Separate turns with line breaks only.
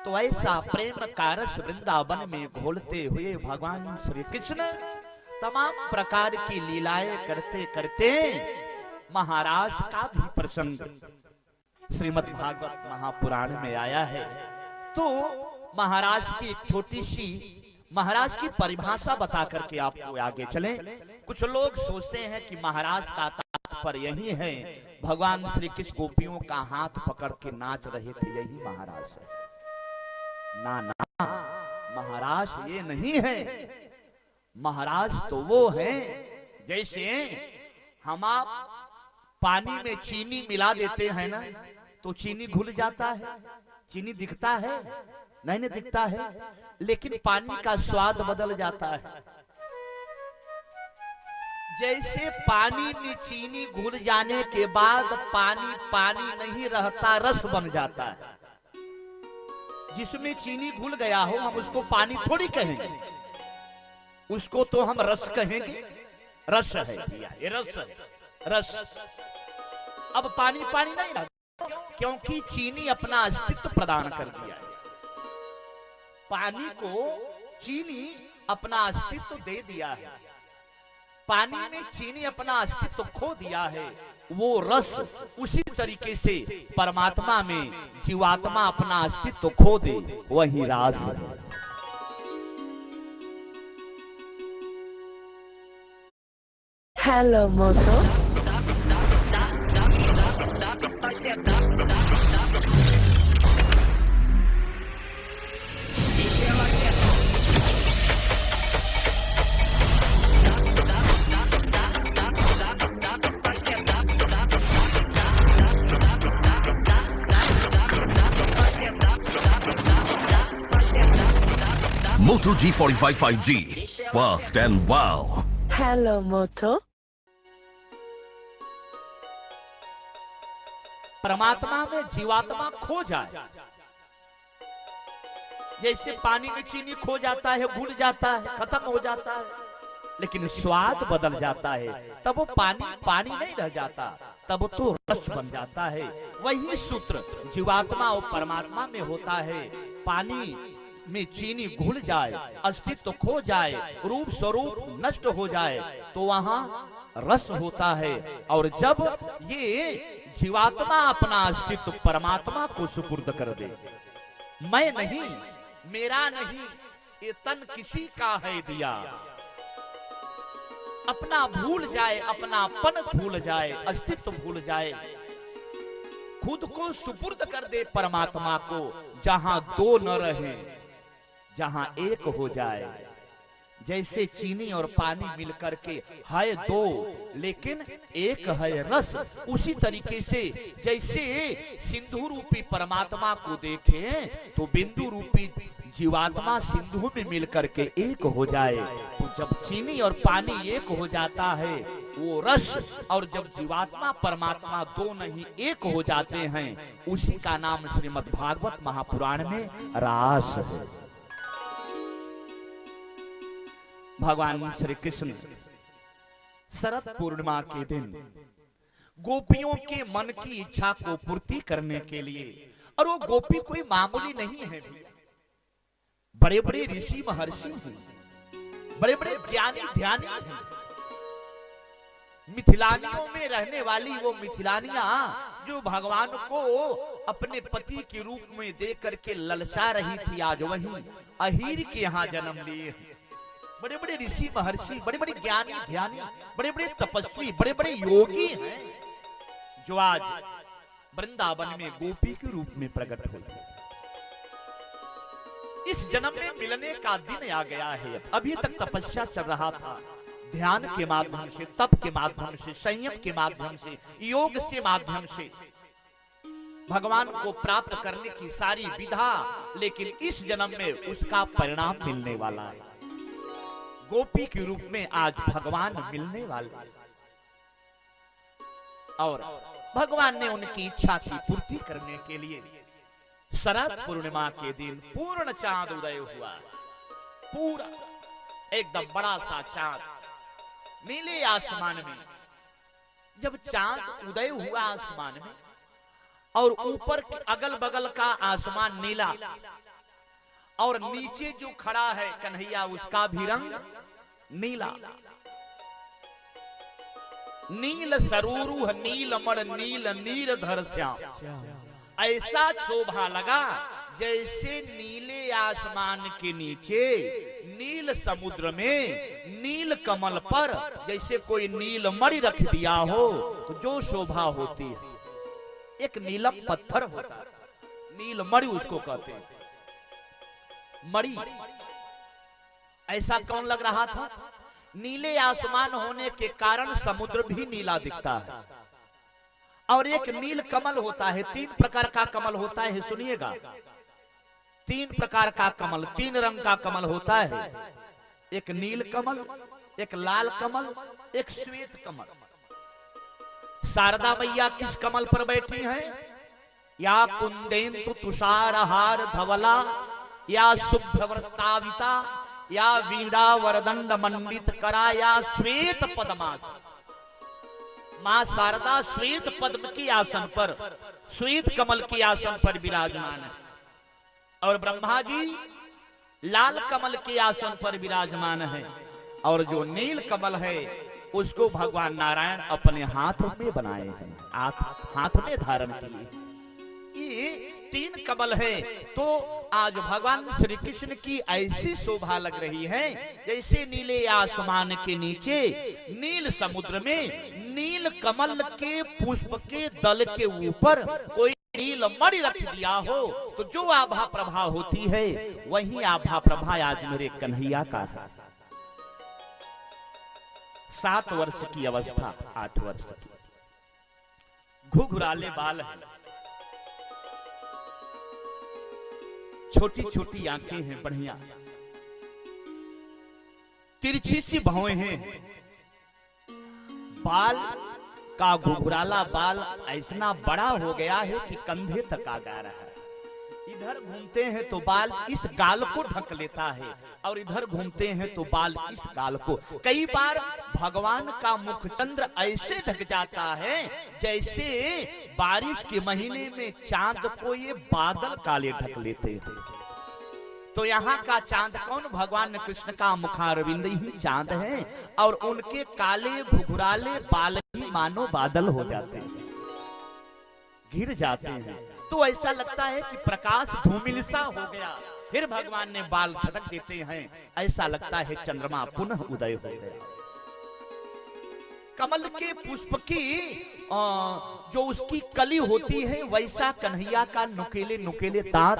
तो ऐसा प्रेम का रस वृंदावन में घोलते हुए भगवान श्री कृष्ण तमाम प्रकार की लीलाएं करते करते महाराज का भी प्रसंग श्रीमद् भागवत महापुराण में आया है। तो महाराज की एक छोटी सी महाराज की परिभाषा बता करके आपको आगे चले। कुछ लोग सोचते हैं कि महाराज का तात्पर्य यही है भगवान श्री कृष्ण गोपियों का हाथ पकड़ के नाच रहे थे, यही महाराज है। ना ना, महाराज ये नहीं है। महाराज तो वो है जैसे हम आप पानी में चीनी मिला देते हैं ना, तो चीनी घुल जाता है, चीनी दिखता है नहीं नहीं दिखता है, लेकिन पानी का स्वाद बदल जाता है। जैसे पानी में चीनी घुल जाने के बाद पानी पानी नहीं रहता, रस बन जाता है। जिसमें चीनी घुल गया हो हम उसको पानी थोड़ी कहेंगे, उसको तो हम रस कहेंगे। रस है भैया, ये रस है, रस। अब पानी पानी नहीं रहा, क्योंकि चीनी अपना अस्तित्व प्रदान कर दिया है। पानी को चीनी अपना अस्तित्व दे दिया है, पानी में चीनी अपना अस्तित्व खो दिया है। वो रस उसी तरीके से परमात्मा में जीवात्मा अपना अस्तित्व खो दे, वही रास है।
Hello, Moto.
Moto G45 5G, fast and wow.
Hello, Moto.
परमात्मा में जीवात्मा खो जाए, जैसे पानी में चीनी खो जाता है, भूल जाता है, खत्म हो जाता है, लेकिन स्वाद बदल जाता है। तब वो पानी पानी नहीं रह जाता, तब तो रस बन जाता है। वही सूत्र जीवात्मा और परमात्मा में होता है। पानी में चीनी घुल जाए, अस्तित्व खो जाए, रूप स्वरूप नष्ट हो जाए, तो वहां रस होता है। और जब ये जीवात्मा अपना अस्तित्व परमात्मा को सुपुर्द कर दे, मैं नहीं, मेरा नहीं, ये तन किसी का है दिया, अपना भूल जाए, अपनापन भूल जाए, अस्तित्व भूल जाए, खुद को सुपुर्द कर दे परमात्मा को, जहां दो न रहे, जहां एक हो जाए। जैसे चीनी और पानी मिलकर के है दो, लेकिन एक है रस। उसी तरीके से जैसे सिंधु रूपी परमात्मा को देखें तो बिंदु रूपी जीवात्मा सिंधु में मिलकर के एक हो जाए। तो जब चीनी और पानी एक हो जाता है वो रस, और जब जीवात्मा परमात्मा दो नहीं एक हो जाते हैं, उसी का नाम श्रीमद् भागवत महापुराण में रास है। भगवान श्री कृष्ण शरद पूर्णिमा के दिन गोपियों के मन की इच्छा को पूर्ति करने के लिए, और वो गोपी कोई मामूली नहीं है, बड़े बड़े ऋषि महर्षि हैं, बड़े बड़े ज्ञानी ध्यानी हैं। मिथिलानियों में रहने वाली वो मिथिलानियां जो भगवान को अपने पति के रूप में देख करके ललचा रही थी, आज वही अहीर के यहाँ जन्म लिए। बड़े बड़े ऋषि महर्षि, बड़े बड़े ज्ञानी ध्यानी, बड़े बड़े तपस्वी, बड़े बड़े योगी हैं, जो आज वृंदावन में गोपी के रूप में प्रकट हुए। इस जन्म में मिलने का दिन आ गया है। अभी तक तपस्या चल रहा था, ध्यान के माध्यम से, तप के माध्यम से, संयम के माध्यम से, योग से माध्यम से भगवान को प्राप्त करने की सारी विधा, लेकिन इस जन्म में उसका परिणाम मिलने वाला है। गोपी के रूप में आज भगवान मिलने वाले, और भगवान ने उनकी इच्छा की पूर्ति करने के लिए शरद पूर्णिमा के दिन पूर्ण चांद उदय हुआ। पूरा एकदम बड़ा सा चांद नीले आसमान में। जब चांद उदय हुआ आसमान में, और ऊपर अगल बगल का आसमान नीला, और नीचे जो खड़ा है कन्हैया उसका भी रंग नीला। नील सरूरुह नीलमण नील नीरधर श्याम, ऐसा शोभा लगा जैसे नीले आसमान के नीचे नील समुद्र में नील कमल पर जैसे कोई नीलमणि रख दिया हो तो जो शोभा होती है, एक नीलम पत्थर होता है, नीलमणि उसको कहते हैं, मणि। ऐसा कौन लग रहा था? नीले आसमान होने के कारण समुद्र भी नीला दिखता है। और एक नील कमल होता है, 3 प्रकार का कमल होता है, सुनिएगा, 3 प्रकार का कमल, 3 रंग का कमल होता है। एक नील कमल, एक लाल कमल, एक श्वेत कमल। शारदा मैया किस कमल पर बैठी हैं? या कुंदेन्दु तुषारहार धवला, या शुभ्रवस्ताविता, या वीणा वरदंड मंडित करा, या श्वेत पद्मासन। मां शारदा श्वेत पद्म की आसन पर, श्वेत कमल की आसन पर विराजमान है, और ब्रह्मा जी लाल कमल के आसन पर विराजमान है, और जो नील कमल है उसको भगवान नारायण अपने हाथ में बनाए हैं, हाथ में धारण किए। ये 3 कमल है। तो आज भगवान श्री कृष्ण की ऐसी शोभा लग रही है जैसे नीले आसमान के नीचे नील समुद्र में नील कमल के पुष्प के दल के ऊपर कोई नीलमणि रख दिया हो तो जो आभा प्रभा होती है वही आभा प्रभा आज मेरे कन्हैया का है। 7 वर्ष की अवस्था, 8 वर्ष की, घुघराले बाल है, छोटी छोटी आंखें हैं बढ़िया, तिरछी सी भौएं हैं, बाल का घुघराला बाल ऐसा बड़ा हो गया है कि कंधे तक आ जा रहा है। इधर घूमते हैं तो बाल इस गाल को ढक लेता है और इधर घूमते हैं तो बाल इस गाल को। कई बार भगवान का मुखचंद्र ऐसे ढक जाता है जैसे बारिश के महीने में चांद को ये बादल काले ढक लेते हैं। तो यहाँ का चांद कौन? भगवान कृष्ण का मुखारविंद ही चांद है और उनके काले घुघराले बाल ही मानो बादल हो जाते हैं, घिर जाते हैं। तो ऐसा लगता है कि प्रकाश धूमिल सा हो गया, फिर भगवान ने बाल झटक देते हैं, ऐसा लगता है चंद्रमा पुनः उदय हो गया। कमल के पुष्प की जो उसकी कली होती है वैसा कन्हैया का नुकीले नुकीले दांत